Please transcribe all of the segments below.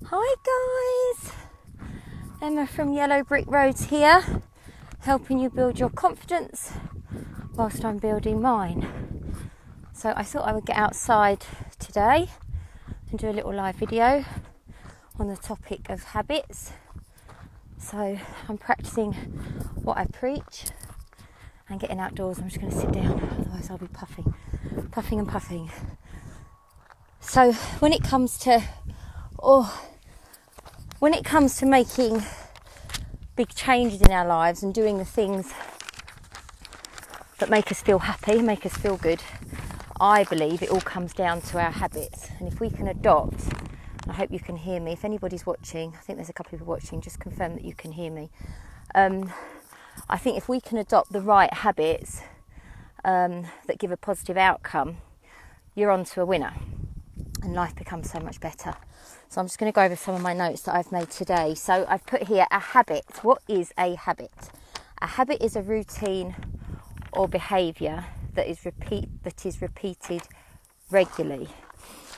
Hi guys, Emma from Yellow Brick Roads here, helping you build your confidence whilst I'm building mine. So I thought I would get outside today and do a little live video on the topic of habits. So I'm practicing what I preach and getting outdoors. I'm just going to sit down, otherwise I'll be puffing and puffing. So when it comes to making big changes in our lives and doing the things that make us feel happy, make us feel good, I believe it all comes down to our habits. And if we can adopt, I hope you can hear me, if anybody's watching, I think there's a couple of people watching, just confirm that you can hear me. I think if we can adopt the right habits that give a positive outcome, you're on to a winner and life becomes so much better. So I'm just going to go over some of my notes that I've made today. So I've put here a habit. What is a habit? A habit is a routine or behaviour that is repeated regularly.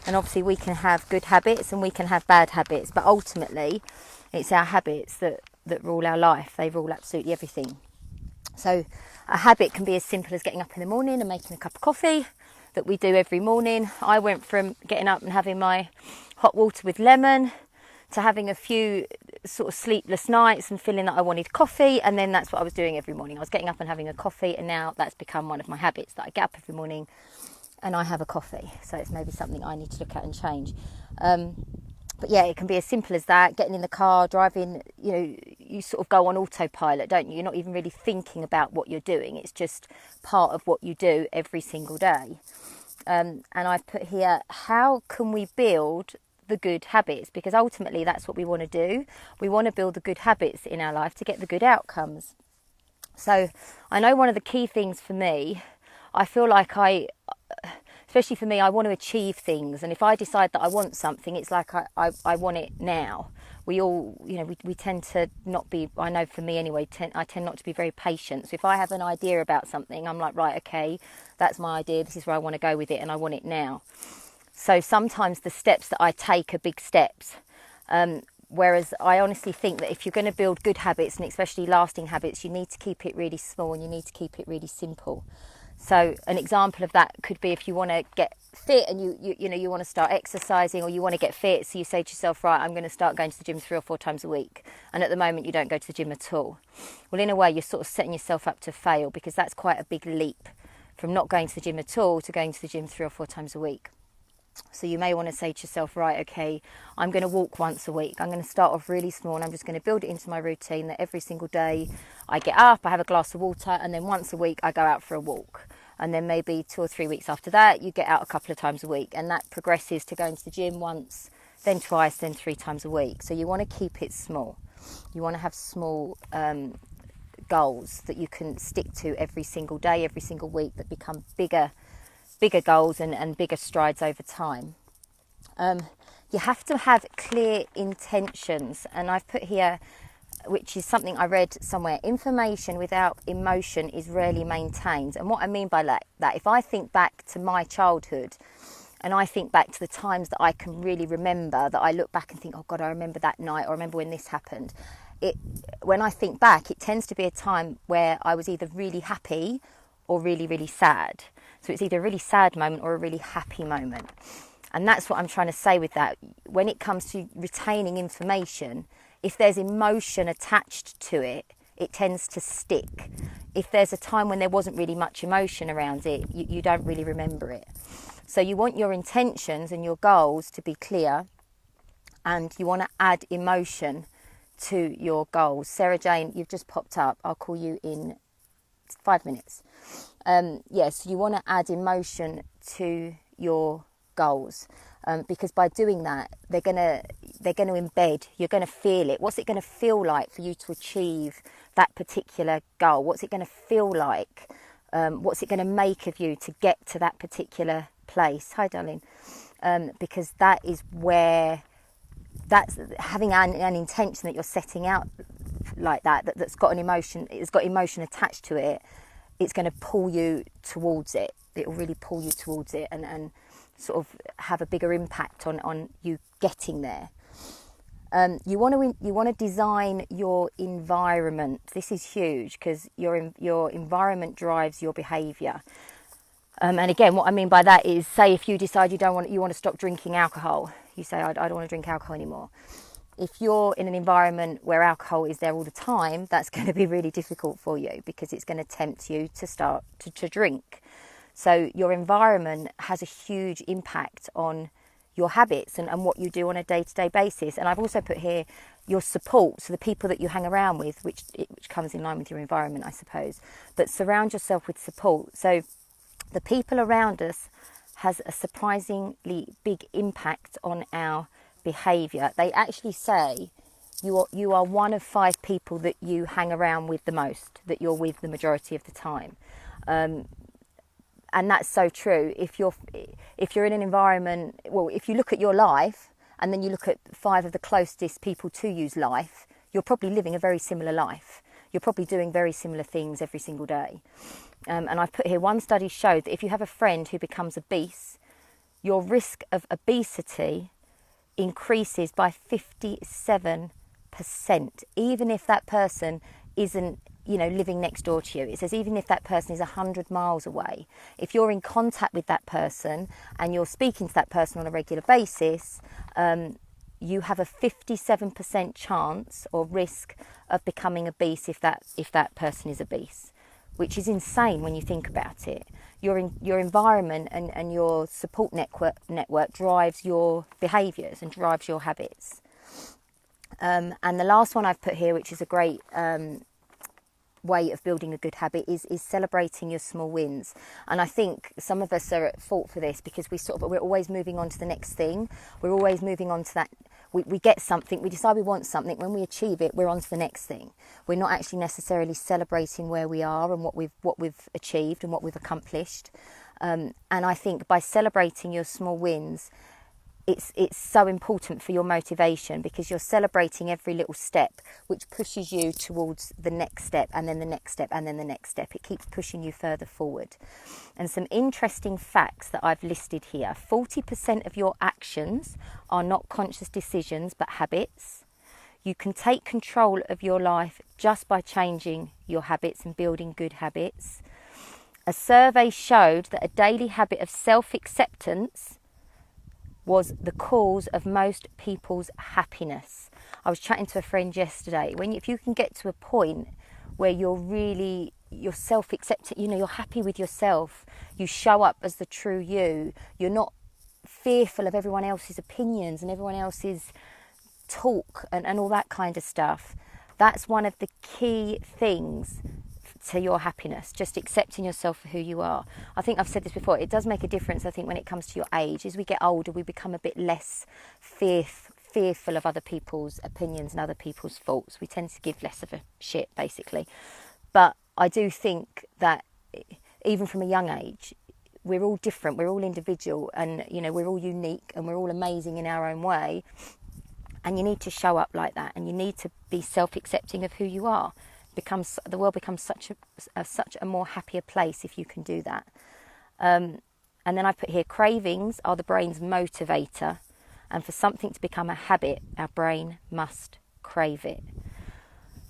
And obviously we can have good habits and we can have bad habits, but ultimately it's our habits that rule our life. They rule absolutely everything. So a habit can be as simple as getting up in the morning and making a cup of coffee that we do every morning. I went from getting up and having my hot water with lemon to having a few sort of sleepless nights and feeling that I wanted coffee, and then that's what I was doing every morning. I was getting up and having a coffee, and now that's become one of my habits, that I get up every morning and I have a coffee. So it's maybe something I need to look at and change. But yeah, it can be as simple as that. Getting in the car, driving, you sort of go on autopilot, don't you? You're not even really thinking about what you're doing. It's just part of what you do every single day. And I've put here, how can we build the good habits? Because ultimately that's what we want to do. We want to build the good habits in our life to get the good outcomes. So I know one of the key things for me, I feel like especially for me, I want to achieve things. And if I decide that I want something, it's like I want it now. We all, we tend to not be, I know for me anyway, I tend not to be very patient. So if I have an idea about something, I'm like, right, okay, that's my idea. This is where I want to go with it and I want it now. So sometimes the steps that I take are big steps. Whereas I honestly think that if you're going to build good habits, and especially lasting habits, you need to keep it really small and you need to keep it really simple. So an example of that could be if you want to get fit and you want to start exercising, or you want to get fit. So you say to yourself, right, I'm going to start going to the gym 3 or 4 times a week. And at the moment you don't go to the gym at all. Well, in a way, you're sort of setting yourself up to fail, because that's quite a big leap from not going to the gym at all to going to the gym 3 or 4 times a week. So you may want to say to yourself, right, okay, I'm going to walk once a week. I'm going to start off really small and I'm just going to build it into my routine that every single day I get up, I have a glass of water, and then once a week I go out for a walk. And then maybe 2 or 3 weeks after that, you get out a couple of times a week. And that progresses to going to the gym once, then twice, then 3 times a week. So you want to keep it small. You want to have small goals that you can stick to every single day, every single week, that become bigger goals and bigger strides over time. You have to have clear intentions, and I've put here, which is something I read somewhere, information without emotion is rarely maintained. And what I mean by that, if I think back to my childhood and I think back to the times that I can really remember, that I look back and think, oh God, I remember that night, or I remember when this happened. When I think back, it tends to be a time where I was either really happy or really, really sad. So it's either a really sad moment or a really happy moment. And that's what I'm trying to say with that. When it comes to retaining information, if there's emotion attached to it, it tends to stick. If there's a time when there wasn't really much emotion around it, you don't really remember it. So you want your intentions and your goals to be clear, and you want to add emotion to your goals. Sarah Jane, you've just popped up. I'll call you in 5 minutes. Yes, you want to add emotion to your goals, because by doing that, they're going to embed. You're going to feel it. What's it going to feel like for you to achieve that particular goal? What's it going to feel like? What's it going to make of you to get to that particular place? Hi, darling. Because that is where, that's having an intention that you're setting out like that's got an emotion. It's got emotion attached to it. It's going to pull you towards it. It will really pull you towards it, and sort of have a bigger impact on you getting there. You want to design your environment. This is huge because your environment drives your behaviour. And again, what I mean by that is, say if you decide you want to stop drinking alcohol, you say I don't want to drink alcohol anymore. If you're in an environment where alcohol is there all the time, that's going to be really difficult for you because it's going to tempt you to start to drink. So your environment has a huge impact on your habits and what you do on a day-to-day basis. And I've also put here your support, so the people that you hang around with, which comes in line with your environment, I suppose. But surround yourself with support. So the people around us has a surprisingly big impact on our behaviour. They actually say you are one of 5 people that you hang around with the most, that you're with the majority of the time. And that's so true. If you're in an environment, well, if you look at your life and then you look at 5 of the closest people to you's life, you're probably living a very similar life. You're probably doing very similar things every single day. And I've put here, one study showed that if you have a friend who becomes obese, your risk of obesity increases by 57%, even if that person isn't, living next door to you. It says even if that person is 100 miles away, if you're in contact with that person and you're speaking to that person on a regular basis, you have a 57% chance or risk of becoming obese if that person is obese, which is insane when you think about it. Your environment and your support network drives your behaviours and drives your habits. And the last one I've put here, which is a great way of building a good habit, is celebrating your small wins. And I think some of us are at fault for this because we're always moving on to the next thing. We're always moving on to that. We get something, we decide we want something. When we achieve it, we're on to the next thing. We're not actually necessarily celebrating where we are and what we've achieved and what we've accomplished. And I think by celebrating your small wins, it's so important for your motivation because you're celebrating every little step, which pushes you towards the next step and then the next step and then the next step. It keeps pushing you further forward. And some interesting facts that I've listed here. 40% of your actions are not conscious decisions but habits. You can take control of your life just by changing your habits and building good habits. A survey showed that a daily habit of self-acceptance was the cause of most people's happiness. I was chatting to a friend yesterday. If you can get to a point where you're self-accepting, you're happy with yourself, you show up as the true you, you're not fearful of everyone else's opinions and everyone else's talk and all that kind of stuff. That's one of the key things to your happiness, just accepting yourself for who you are. I think I've said this before, it does make a difference. I think when it comes to your age, as we get older, we become a bit less fearful of other people's opinions and other people's faults. We tend to give less of a shit, basically. But I do think that even from a young age, we're all different, we're all individual, and we're all unique and we're all amazing in our own way. And you need to show up like that, and you need to be self-accepting of who you are. The world becomes such a more happier place if you can do that. And then I put here, cravings are the brain's motivator, and for something to become a habit, our brain must crave it.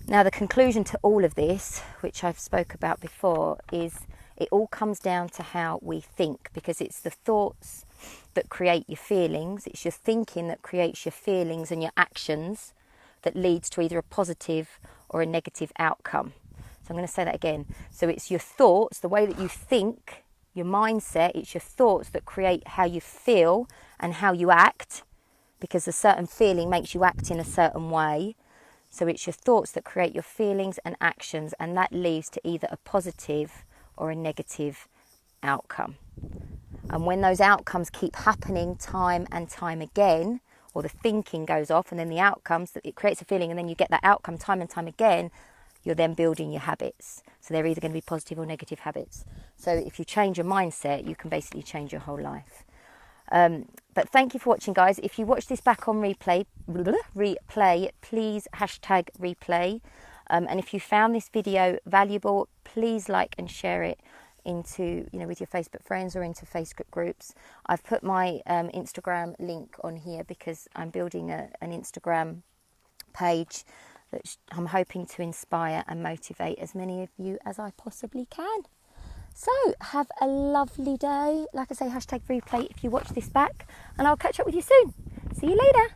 Now, the conclusion to all of this, which I've spoke about before, is it all comes down to how we think, because it's the thoughts that create your feelings. It's your thinking that creates your feelings and your actions that leads to either a positive or a negative outcome. So I'm going to say that again. So it's your thoughts, the way that you think, your mindset, it's your thoughts that create how you feel and how you act, because a certain feeling makes you act in a certain way. So it's your thoughts that create your feelings and actions, and that leads to either a positive or a negative outcome. And when those outcomes keep happening time and time again, or the thinking goes off and then the outcomes, it creates a feeling and then you get that outcome time and time again, you're then building your habits. So they're either going to be positive or negative habits. So if you change your mindset, you can basically change your whole life. But thank you for watching, guys. If you watch this back on replay, please #replay. And if you found this video valuable, please like and share it into, you know, with your Facebook friends or into Facebook groups. I've put my Instagram link on here because I'm building an Instagram page that I'm hoping to inspire and motivate as many of you as I possibly can. So have a lovely day. Like I say, hashtag replay if you watch this back, and I'll catch up with you soon. See you later.